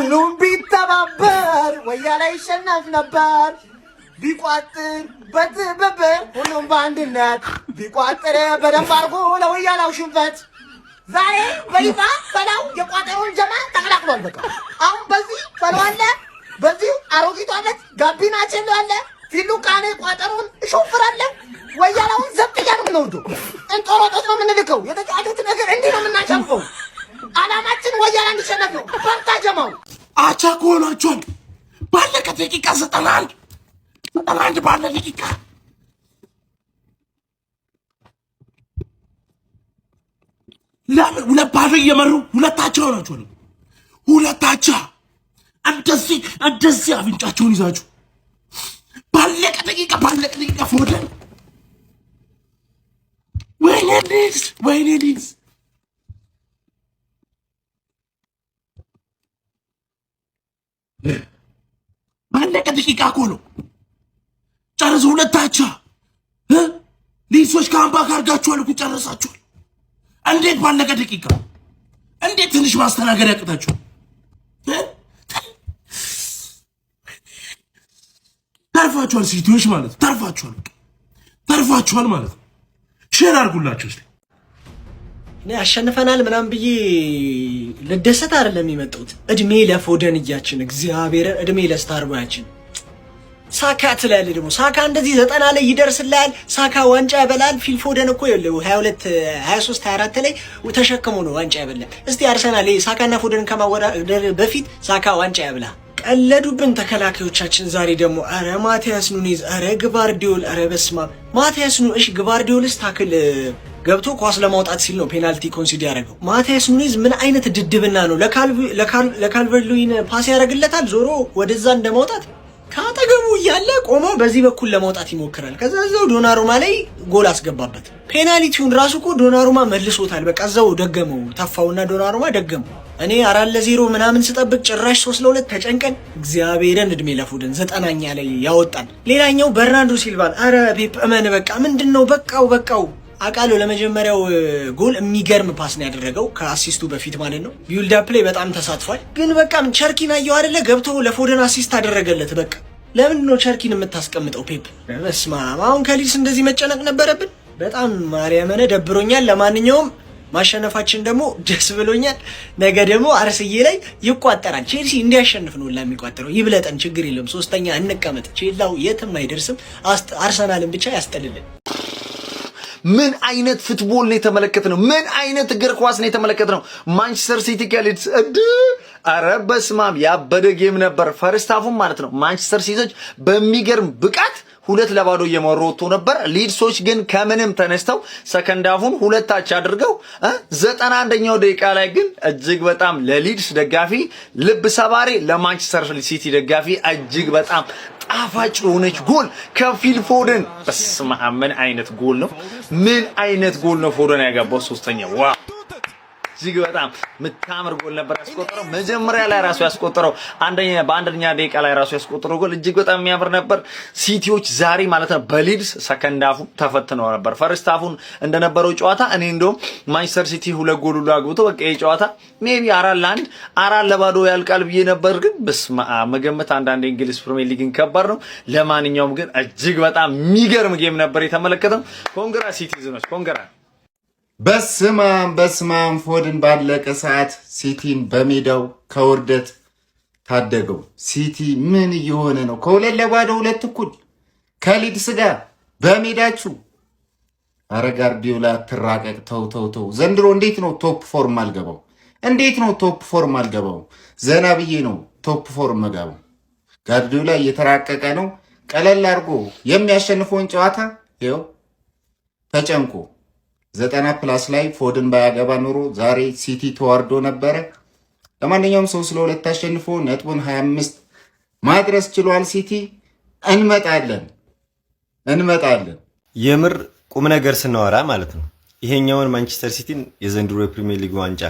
ሁሉም ቢተባበር ወያላ ይሸነፍ ነበር። ቢቋጥር በትብብር ሁሉም በአንድነት ቢቋጥር በደንብ አድርጎ ለወያላው ሽንፈት ዛሬ በይፋ በላው የቋጠሩን ጀማ ተቀላቅሏል። በቃ አሁን በዚህ በለዋለ በዚህ አሮጊቷ አለት ጋቢናችን አለ ፊሉ ቃኔ ቋጠሩን እሾፍራለን። ወያላውን ዘብጥያ ነው የምንወርደው። እንጦሮጦስ ነው የምንልከው። የተጫሉት ነገር እንዲህ ነው የምናሸንፈው። አላማችን ወያላ እንዲሸነፍ ነው። በርታ ጀማው። አቻ ከሆናችኋል። ባለቀ ደቂቃ 91 ባለ ደቂቃ ለምን ሁለት ባዶ እየመሩ ሁለታቸው ናቸው። ሁለታቻ እንደዚህ አፍንጫቸውን ይዛችሁ ባለቀ ደቂቃ ፎደን ወይኔ ሊዝ ባለቀ ደቂቃ እኮ ነው ጨረሱ። ሁለታቻ ሊሶች ከአምባ ካርጋችኋል እኮ ጨረሳችኋል። እንዴት ባለቀ ደቂቃ እንዴት ትንሽ ማስተናገድ ያቅታችሁ? ተርፋችኋል። ሲቲዎች ማለት ተርፋችኋል ማለት ነው። ሼር አድርጉላችሁ እስቲ። እኔ አሸንፈናል ምናምን ብዬ ልደሰት አይደለም የመጣሁት። እድሜ ለፎደን እያችን እግዚአብሔር እድሜ ለስታር ቦያችን ሳካ ትላለህ ደግሞ ሳካ እንደዚህ 90 ላይ ይደርስልሃል። ሳካ ዋንጫ ያበላል። ፊል ፎደን እኮ ይኸውልህ 22 23 24 ላይ ተሸክሞ ነው ዋንጫ ያበላል። እስቲ አርሰናል ሳካና ፎደን ከማወዳደር በፊት ሳካ ዋንጫ ያብላ። ቀለዱብን ተከላካዮቻችን። ዛሬ ደግሞ አረ ማቲያስ ኑኔዝ፣ አረ ግቫርዲዮል፣ አረ በስማ ማቲያስ ኑ እሺ ግቫርዲዮልስ ታክል ገብቶ ኳስ ለማውጣት ሲል ነው ፔናልቲ ኮንሲደር ያደረገው። ማቲያስ ኑኔዝ ምን አይነት ድድብና ነው! ለካልቨርት ሉዊን ፓስ ያደርግለታል ዞሮ ወደዛ እንደማውጣት ካጠገቡ እያለ ቆሞ በዚህ በኩል ለማውጣት ይሞክራል። ከዛ እዛው ዶናሩማ ላይ ጎል አስገባበት። ፔናልቲውን ራሱ እኮ ዶናሩማ መልሶታል። በቃ እዛው ደገመው፣ ተፋውና ዶናሩማ ደገመው። እኔ 4-0 ምናምን ስጠብቅ ጭራሽ 3-2 ተጨንቀን እግዚአብሔርን እድሜ ለፎደን 90ኛ ላይ ያወጣን። ሌላኛው በርናርዶ ሲልቫን አረ ፔፕ እመን በቃ ምንድነው በቃው አቃለው ለመጀመሪያው ጎል የሚገርም ፓስ ነው ያደረገው ከአሲስቱ በፊት ማለት ነው። ቢልድ አፕ ላይ በጣም ተሳትፏል። ግን በቃ ቸርኪን አየው አይደለ ገብቶ ለፎደን አሲስት አደረገለት። በቃ ለምንድን ነው ቸርኪን የምታስቀምጠው ፔፕ? በስመ አብ አሁን ከሊስ እንደዚህ መጨነቅ ነበረብን? በጣም ማርያምን ደብሮኛል። ለማንኛውም ማሸነፋችን ደግሞ ደስ ብሎኛል። ነገ ደግሞ አርሰዬ ላይ ይቋጠራል። ቼልሲ እንዲያሸንፍ ነው ለሚቋጠረው። ይብለጠን ችግር የለም። ሶስተኛ እንቀመጥ። ቼላው የትም አይደርስም። አርሰናልን ብቻ ያስጠልልን። ምን አይነት ፉትቦል ነው የተመለከትነው? ምን አይነት እግር ኳስ ነው የተመለከትነው? ማንቸስተር ሲቲ ከሊድስ አረ በስማም ያበደ ጌም ነበር። ፈርስት ሃፉን ማለት ነው ማንቸስተር ሲቲዎች በሚገርም ብቃት 2-0 እየመሩ ወጥቶ ነበር። ሊድሶች ግን ከምንም ተነስተው ሰከንድ ሃፉን 2-0 አድርገው 91ኛው ደቂቃ ላይ ግን እጅግ በጣም ለሊድስ ደጋፊ ልብ ሰባሪ፣ ለማንቸስተር ሲቲ ደጋፊ እጅግ በጣም ጣፋጭ የሆነች ጎል ከፊል ፎደን። በስመ አብ ምን አይነት ጎል ነው! ምን አይነት ጎል ነው ፎደን ያገባው! ሶስተኛው ዋው እጅግ በጣም ምታምር ጎል ነበር ያስቆጠረው። መጀመሪያ ላይ ራሱ ያስቆጠረው በአንደኛ ደቂቃ ላይ ራሱ ያስቆጠረው ጎል እጅግ በጣም የሚያምር ነበር። ሲቲዎች ዛሬ ማለት ነው በሊድስ ሰከንድ ሃፉ ተፈትነው ነበር። ፈርስት ሃፉን እንደነበረው ጨዋታ እኔ እንደውም ማንቸስተር ሲቲ 2 ጎል ሁሉ አግብቶ በቃ ይሄ ጨዋታ ሜቢ 4-1 4-0 ያልቃል ብዬ ነበር። ግን በስመ አብ መገመት አንዳንድ እንግሊዝ ፕሪሚየር ሊግን ከባድ ነው። ለማንኛውም ግን እጅግ በጣም የሚገርም ጌም ነበር የተመለከተው። ኮንግራ ሲቲዝኖች ኮንግራ። በስማም ፎደን ባለቀ ሰዓት ሲቲን በሜዳው ከውርደት ታደገው። ሲቲ ምን እየሆነ ነው? ከ2-0 2 እኩል ከሊድስ ጋር በሜዳችሁ። አረ ጋርዲዮላ ትራቀቅ። ተው ዘንድሮ እንዴት ነው ቶፕ ፎርም አልገባው? እንዴት ነው ቶፕ ፎርም አልገባው? ዘና ብዬ ነው ቶፕ ፎርም መገባው። ጋርዲዮላ እየተራቀቀ ነው። ቀለል አድርጎ የሚያሸንፈውን ጨዋታ ይኸው ተጨንቆ 90+ ላይ ፎደን ባያገባ ኑሮ ዛሬ ሲቲ ተዋርዶ ነበረ። ለማንኛውም 3-2 አሸንፎ ነጥቡን 25 ማድረስ ችሏል ሲቲ። እንመጣለን። የምር ቁም ነገር ስናወራ ማለት ነው ይሄኛውን ማንቸስተር ሲቲን የዘንድሮ የፕሪሚየር ሊግ ዋንጫ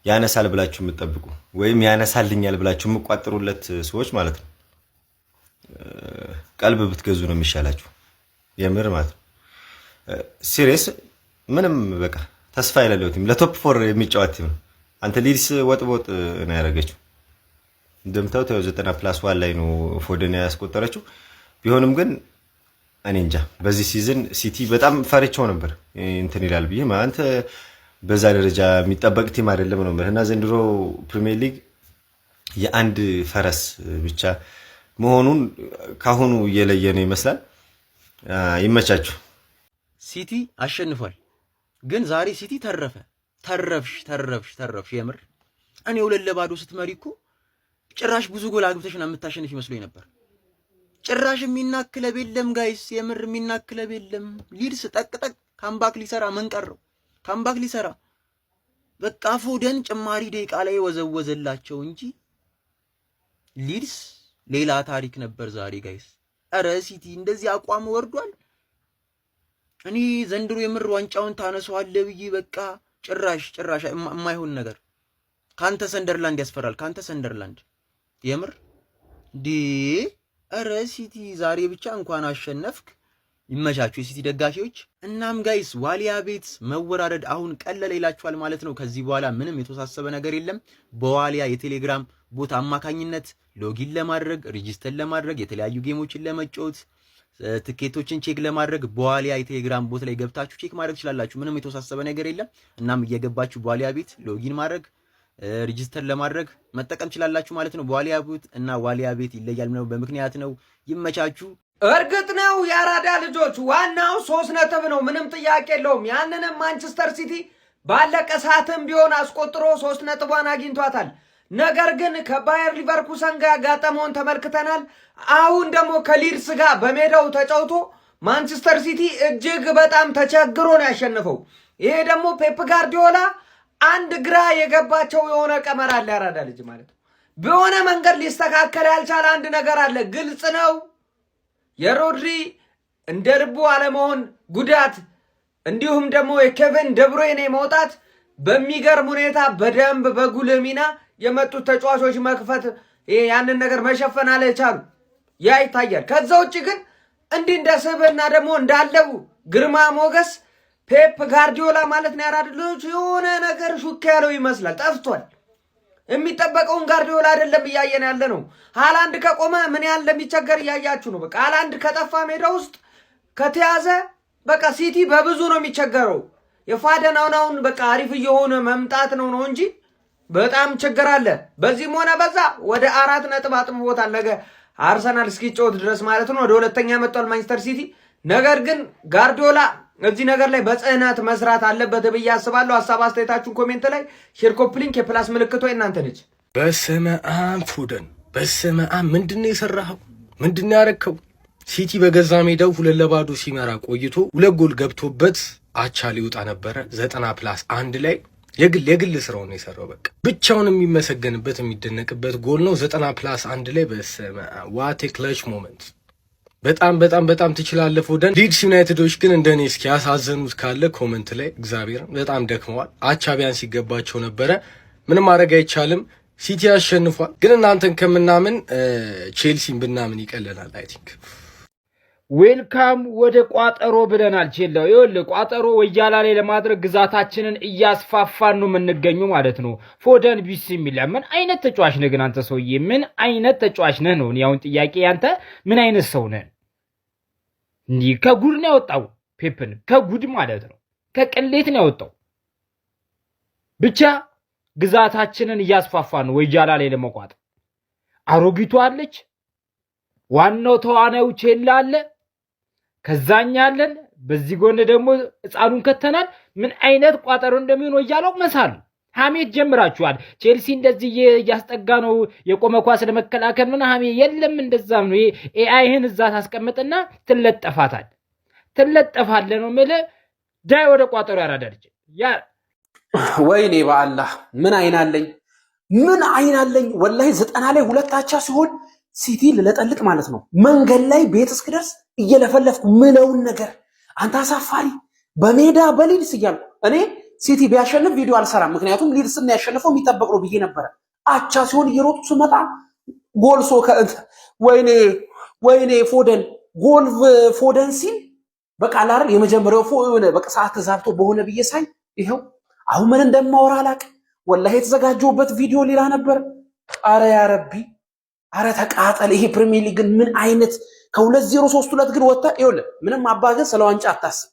ያነሳል ብላችሁ የምትጠብቁ ወይም ያነሳልኛል ብላችሁ የምትቋጥሩለት ሰዎች ማለት ነው ቀልብ ብትገዙ ነው የሚሻላችሁ። የምር ማለት ነው ሲሪየስ ምንም በቃ ተስፋ የሌለው ቲም ለቶፕ 4 የሚጫወት ቲም ነው። አንተ ሊድስ ወጥ ነው ያደረገችው። እንደምታዩት 90+1 ላይ ነው ፎደን ያስቆጠረችው። ቢሆንም ግን እኔ እንጃ በዚህ ሲዝን ሲቲ በጣም ፈርቻው ነበር እንትን ይላል ብዬ ማለት በዛ ደረጃ የሚጠበቅ ቲም አይደለም ነው እና ዘንድሮ ፕሪሚየር ሊግ የአንድ ፈረስ ብቻ መሆኑን ካሁኑ እየለየ ነው ይመስላል። ይመቻችሁ። ሲቲ አሸንፏል፣ ግን ዛሬ ሲቲ ተረፍሽ። የምር እኔ 2-0 ስትመሪ እኮ ጭራሽ ብዙ ጎል አግብተሽ ነው የምታሸንፍ ይመስሎኝ ነበር። ጭራሽ የሚናክለብ የለም ጋይስ፣ የምር የሚናክለብ የለም። ሊድስ ጠቅጠቅ ካምባክ ሊሰራ ምን ቀረው? ካምባክ ሊሰራ በቃ ፎደን ጭማሪ ደቂቃ ላይ ወዘወዘላቸው እንጂ ሊድስ ሌላ ታሪክ ነበር ዛሬ ጋይስ። አረ ሲቲ እንደዚህ አቋም ወርዷል። እኔ ዘንድሮ የምር ዋንጫውን ታነሳዋለህ ብዬ በቃ ጭራሽ የማይሆን ነገር። ካንተ ሰንደርላንድ ያስፈራል፣ ካንተ ሰንደርላንድ የምር ዲ አረ ሲቲ ዛሬ ብቻ እንኳን አሸነፍክ። ይመቻችሁ የሲቲ ደጋፊዎች። እናም ጋይስ ዋሊያ ቤት መወራረድ አሁን ቀለለ ይላችኋል ማለት ነው። ከዚህ በኋላ ምንም የተወሳሰበ ነገር የለም። በዋሊያ የቴሌግራም ቦት አማካኝነት ሎጊን ለማድረግ ሬጂስተር ለማድረግ የተለያዩ ጌሞችን ለመጫወት ትኬቶችን ቼክ ለማድረግ በዋሊያ የቴሌግራም ቦት ላይ ገብታችሁ ቼክ ማድረግ ትችላላችሁ። ምንም የተወሳሰበ ነገር የለም። እናም እየገባችሁ በዋሊያ ቤት ሎጊን ማድረግ ሬጂስተር ለማድረግ መጠቀም ትችላላችሁ ማለት ነው። በዋሊያ ቤት እና ዋሊያ ቤት ይለያል ነው በምክንያት ነው። ይመቻችሁ። እርግጥ ነው የአራዳ ልጆች ዋናው 3 ነጥብ ነው፣ ምንም ጥያቄ የለውም። ያንንም ማንቸስተር ሲቲ ባለቀ ሰዓትም ቢሆን አስቆጥሮ 3 ነጥቧን አግኝቷታል። ነገር ግን ከባየር ሊቨርኩሰን ጋር ያጋጠመውን ተመልክተናል። አሁን ደግሞ ከሊድስ ጋር በሜዳው ተጫውቶ ማንቸስተር ሲቲ እጅግ በጣም ተቸግሮ ነው ያሸነፈው። ይሄ ደግሞ ፔፕ ጋርዲዮላ አንድ ግራ የገባቸው የሆነ ቀመር አለ። ያራዳ ልጅ ማለት ነው። በሆነ መንገድ ሊስተካከል ያልቻለ አንድ ነገር አለ። ግልጽ ነው የሮድሪ እንደ ልቡ አለመሆን ጉዳት፣ እንዲሁም ደግሞ የኬቨን ደብሮይኔ መውጣት በሚገርም ሁኔታ በደንብ በጉልህ ሚና የመጡት ተጫዋቾች መክፈት ያንን ነገር መሸፈን አልቻሉ። ያ ይታያል። ከዛ ውጭ ግን እንዲህ እንደ ስብዕና ደግሞ እንዳለው ግርማ ሞገስ ፔፕ ጋርዲዮላ ማለት ነው ያራዳ ልጆች የሆነ ነገር ሹክ ያለው ይመስላል። ጠፍቷል። የሚጠበቀውን ጋርዲዮላ አይደለም እያየን ያለ ነው። ሃላንድ ከቆመ ምን ያህል እንደሚቸገር እያያችሁ ነው። በቃ ሃላንድ ከጠፋ ሜዳ ውስጥ ከተያዘ በቃ ሲቲ በብዙ ነው የሚቸገረው። የፋደናውን በቃ አሪፍ እየሆነ መምጣት ነው እንጂ በጣም ችግር አለ። በዚህም ሆነ በዛ ወደ 4 ነጥብ አጥብቦታል። ነገ አርሰናል እስኪጫወት ድረስ ማለት ነው ወደ 2ኛ መጥቷል ማንቸስተር ሲቲ። ነገር ግን ጋርዲዮላ እዚህ ነገር ላይ በጽናት መስራት አለበት ብዬ አስባለሁ። ሐሳብ አስተያየታችሁን ኮሜንት ላይ ሼር፣ ኮፒ ሊንክ፣ የፕላስ ምልክቷ እናንተ ነች። በስመ አብ ፉደን፣ በስመ አብ ምንድነው የሰራኸው? ምንድነው ያረከው? ሲቲ በገዛ ሜዳው 2-0 ሲመራ ቆይቶ 2 ጎል ገብቶበት አቻ ሊወጣ ነበረ። 90+1 ላይ የግል ስራውን ነው የሰራው። በቃ ብቻውን የሚመሰገንበት የሚደነቅበት ጎል ነው። 90+1 ላይ በስመ አብ ዋት ኤ ክለች ሞመንት። በጣም ትችላለህ ፎደን። ሊድስ ዩናይትዶች ግን እንደኔ እስኪ ያሳዘኑት ካለ ኮመንት ላይ እግዚአብሔር በጣም ደክመዋል። አቻ ቢያንስ ሲገባቸው ነበረ። ምንም ማድረግ አይቻልም። ሲቲ አሸንፏል። ግን እናንተን ከምናምን ቼልሲን ብናምን ይቀለናል። አይ ቲንክ ዌልካም ወደ ቋጠሮ ብለናል። ቼላው ይኸውልህ ቋጠሮ ወያላ ላይ ለማድረግ ግዛታችንን እያስፋፋን ነው የምንገኙ ማለት ነው። ፎደን ቢስሚላ ምን አይነት ተጫዋች ነህ ግን አንተ ሰውዬ? ምን አይነት ተጫዋች ነህ ነው ያውን ጥያቄ። አንተ ምን አይነት ሰው ነህ? እንዲህ ከጉድ ነው ያወጣው ፔፕን፣ ከጉድ ማለት ነው፣ ከቅሌት ነው ያወጣው። ብቻ ግዛታችንን እያስፋፋን ነው ወያላ ላይ ለመቋጠር። አሮጊቷ አለች፣ ዋናው ተዋናዩ ቼላ አለ፣ ከዛኛለን በዚህ ጎን ደግሞ ህፃኑን ከተናል። ምን አይነት ቋጠሮ እንደሚሆን ወያላው መሳል ሐሜት ጀምራችኋል። ቼልሲ እንደዚህ እያስጠጋ ነው የቆመ ኳስ ለመከላከል ምን ሐሜት የለም። እንደዛም ነው ኤአይህን እዛ ታስቀምጥና ትለጠፋለህ ነው የምልህ። ዳይ ወደ ቋጠሮ ያራዳልች ያ ወይኔ በአላህ ምን አይን አለኝ ወላሂ 90 ላይ 2 አቻ ሲሆን ሲቲ ልለጠልቅ ማለት ነው። መንገድ ላይ ቤት እስክደርስ እየለፈለፍኩ ምለውን ነገር አንተ አሳፋሪ በሜዳ በሊድስ እያልኩ እኔ ሲቲ ቢያሸንፍ ቪዲዮ አልሰራም፣ ምክንያቱም ሊድስና ያሸንፈው የሚጠበቅ ነው ብዬ ነበረ። አቻ ሲሆን እየሮጡ ስመጣ ጎልሶ ወይኔ ፎደን ሲል በቃ አላር የመጀመሪያው በቃ ሰዓት ተዛብቶ በሆነ ብዬ ሳይ ይሄው አሁን ምን እንደማወራ አላቅ። ወላሂ የተዘጋጀውበት ቪዲዮ ሌላ ነበር። አረ ያ ረቢ አረ ተቃጠል። ይሄ ፕሪሚየር ሊግ ግን ምን አይነት ከ2-0 3-2 ግን ወጣ። ይኸውልህ ምንም አባገን ስለ ዋንጫ አታስብ።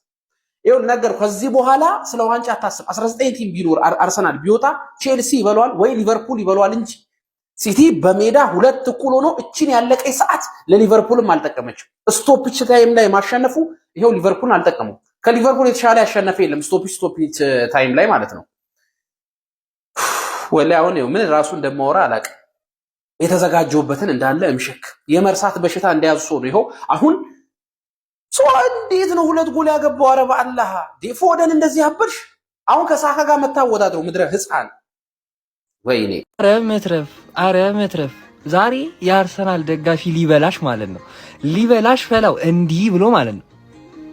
ይኸውልህ ነገር ከዚህ በኋላ ስለ ዋንጫ አታስብ። 19 ቲም ቢኖር አርሰናል ቢወጣ ቼልሲ ይበለዋል ወይ ሊቨርፑል ይበለዋል እንጂ ሲቲ በሜዳ 2 እኩል ሆኖ እቺን ያለቀይ ሰዓት ለሊቨርፑልም አልጠቀመችም። ስቶፒች ታይም ላይ ማሸነፉ ይሄው ሊቨርፑልን አልጠቀመው። ከሊቨርፑል የተሻለ ያሸነፈ የለም ስቶፒች ታይም ላይ ማለት ነው። ወላ አሁን ነው ምን ራሱ እንደማወራ አላውቅም። የተዘጋጀውበትን እንዳለ እምሽክ የመርሳት በሽታ እንደያዙ ሰው ነው። ይሄው አሁን ሰው እንዴት ነው 2 ጎል ያገባው? አረ በአላህ ፎደን እንደዚህ አበርሽ። አሁን ከሳካ ጋር መታወዳድረው ምድረ ህፃን ወይኔ። አረ መትረፍ ዛሬ የአርሰናል ደጋፊ ሊበላሽ ማለት ነው። ሊበላሽ ፈላው እንዲህ ብሎ ማለት ነው።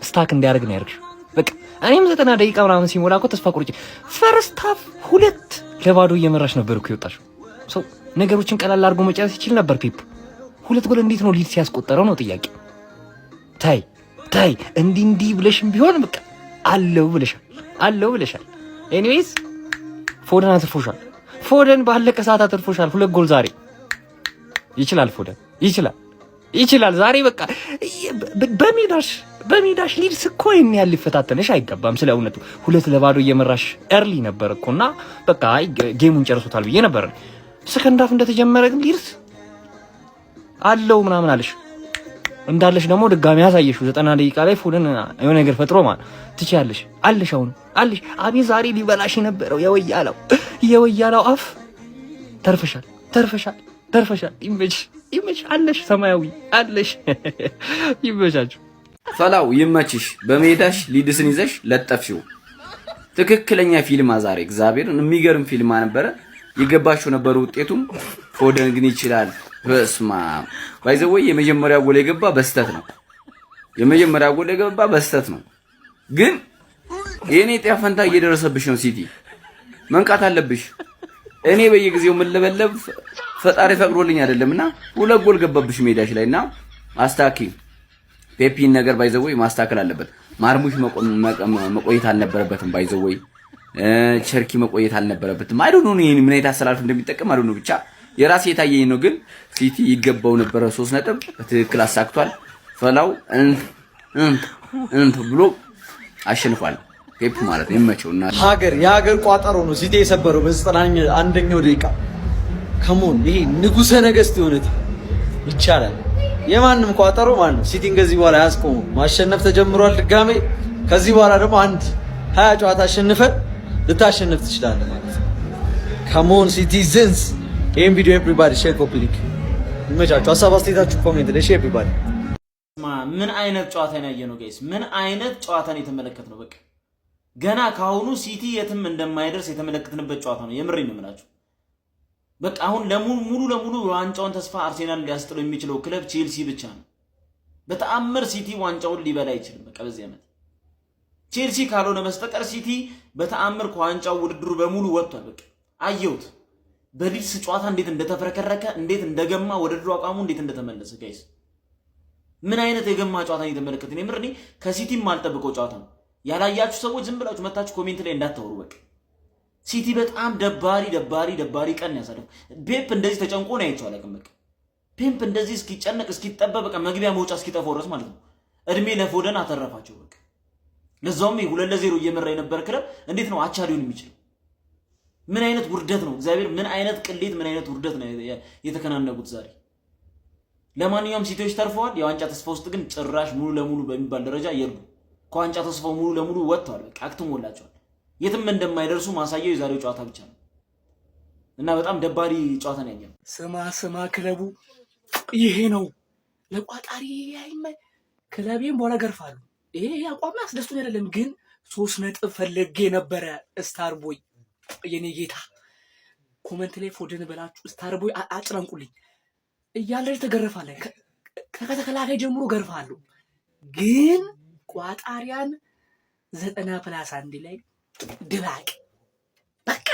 ስታክ እንዲያደርግ ነው ያርግሽ። በቃ እኔም 90 ደቂቃ ምናምን ሲሞላ እኮ ተስፋ ቆርጬ ፈርስት ሃፍ 2-0 እየመራሽ ነበር እኮ የወጣሽው። ሰው ነገሮችን ቀላል አድርጎ መጨረስ ይችል ነበር። ፔፕ 2 ጎል እንዴት ነው ሊድ ሲያስቆጠረው ነው ጥያቄ። ታይ እንዲህ ብለሽም ቢሆን በቃ አለው ብለሻል። ኤኒዌይስ ፎደን አትርፎሻል። ፎደን ባለቀ ሰዓት አትርፎሻል። 2 ጎል ዛሬ ይችላል። ፎደን ይችላል ዛሬ በቃ በሜዳሽ ሊድስ እኮ የሚያል ሊፈታተንሽ አይገባም። ስለ እውነቱ 2-0 እየመራሽ ኤርሊ ነበር እኮና በቃ ጌሙን ጨርሶታል ብዬ ነበር። ሰከንድ ሃፍ እንደተጀመረ ግን ሊድስ አለው ምናምን አለሽ እንዳለሽ ደግሞ ድጋሚ ያሳየሽው 90 ደቂቃ ላይ ፎደን የሆነ ነገር ፈጥሮ ማለት ትችያለሽ አለሽ። አሁን አለሽ አቤት ዛሬ ሊበላሽ የነበረው የወያላው አፍ ተርፈሻል። ይመች አለሽ ሰማያዊ አለሽ ይመቻችሁ። ፈላው ይመችሽ። በሜዳሽ ሊድስን ይዘሽ ለጠፍሽው። ትክክለኛ ፊልም ዛሬ እግዚአብሔርን የሚገርም ፊልም ነበረ። የገባሽው ነበር ውጤቱም። ፎደን ግን ይችላል። በስማ ባይዘወይ የመጀመሪያ ጎል የገባ በስተት ነው። ግን የኔ ጤፈንታ እየደረሰብሽ ነው። ሲቲ መንቃት አለብሽ። እኔ በየጊዜው መለበለብ ፈጣሪ ፈቅዶልኝ አይደለምና 2 ጎል ገባብሽ ሜዳሽ ላይና አስታኪ ፔፒን ነገር ባይዘወይ ማስተካከል አለበት። ማርሙሽ መቆየት አልነበረበትም። ባይዘወይ ቸርኪ መቆየት አልነበረበትም። አይ ዶንት ኖ ምን አይነት አሰላልፍ እንደሚጠቀም አይ ዶንት ኖ ብቻ የራሴ የታየኝ ነው። ግን ሲቲ ይገባው ነበር 3 ነጥብ በትክክል አሳክቷል። ፈላው ብሎ አሸንፏል። ፔፕ ማለት የመቸውና የሀገር ቋጠሮ ነው ሲቲ የሰበረው በ91ኛው ደቂቃ። ከሞን ይሄ ንጉሰ ነገስት የሆነ ይቻላል። የማንም ቋጠሮ ማለት ነው። ሲቲን ከዚህ በኋላ ያስቆሙ ማሸነፍ ተጀምሯል ድጋሜ። ከዚህ በኋላ ደግሞ 20 ጨዋታ አሸንፈን ልታሸንፍ ትችላለህ ማለት ነው። ከሞን ሲቲዝንስ። ይሄን ቪዲዮ ኤቭሪባዲ ሼር ኮፒ ሊንክ ይመቻችሁ። ሀሳብ አስተያየታችሁ ኮሜንት ላይ ሼር ኤቭሪባዲ። ምን አይነት ጨዋታ ነው ያየነው ጋይስ? ምን አይነት ጨዋታ ነው የተመለከትነው? በቃ ገና ካሁኑ ሲቲ የትም እንደማይደርስ የተመለከትንበት ጨዋታ ነው። የምሬን ነው የምላችሁ። በቃ አሁን ሙሉ ለሙሉ ዋንጫውን ተስፋ አርሴናል ሊያስጥለው የሚችለው ክለብ ቼልሲ ብቻ ነው። በተአምር ሲቲ ዋንጫውን ሊበላ አይችልም። በቃ በዚህ ዓመት ቼልሲ ካልሆነ በስተቀር ሲቲ በተአምር ከዋንጫው ውድድሩ በሙሉ ወጥቷል። በቃ አየሁት በሊድስ ጨዋታ እንዴት እንደተፈረከረከ፣ እንዴት እንደገማ፣ ወደ ድሮ አቋሙ እንዴት እንደተመለሰ ጋይስ። ምን አይነት የገማ ጨዋታ ነው የተመለከትን? የምር እኔ ከሲቲም ማልጠብቀው ጨዋታ ነው። ያላያችሁ ሰዎች ዝም ብላችሁ መታችሁ ኮሜንት ላይ እንዳታወሩ። በቃ ሲቲ በጣም ደባሪ ቀን ያሳለፈው። ፔፕ እንደዚህ ተጨንቆ ነው ያይቻው አላውቅም። በቃ ፔፕ እንደዚህ እስኪጨነቅ እስኪጠበብ በቃ መግቢያ መውጫ እስኪጠፋው ድረስ ማለት ነው። እድሜ ለፎደን አተረፋቸው። በቃ ለዛውም 2-0 እየመራ የነበር ክለብ እንዴት ነው አቻ ሊሆን የሚችለው? ምን አይነት ውርደት ነው እግዚአብሔር! ምን አይነት ቅሌት፣ ምን አይነት ውርደት ነው የተከናነቡት ዛሬ። ለማንኛውም ሲቲዎች ተርፈዋል። የዋንጫ ተስፋ ውስጥ ግን ጭራሽ ሙሉ ለሙሉ በሚባል ደረጃ የሉ። ከዋንጫ ተስፋው ሙሉ ለሙሉ ወጥተዋል። በቃ አክትሞላቸዋል። የትም እንደማይደርሱ ማሳየው የዛሬው ጨዋታ ብቻ ነው እና በጣም ደባሪ ጨዋታ ነው ያየነው። ስማ ክለቡ ይሄ ነው ለቋጣሪ ክለቤን በኋላ ገርፋሉ። ይሄ አቋም አስደስቶኝ አይደለም ግን 3 ነጥብ ፈልጌ ነበረ። ስታርቦይ የኔ ጌታ ኮሜንት ላይ ፎደን በላችሁ ስታርቦይ አጭራንቁልኝ እያለች ተገረፋለች። ከተከላካይ ጀምሮ ገርፋለሁ ግን ቋጣሪያን 90+1 ላይ ድባቅ በቃ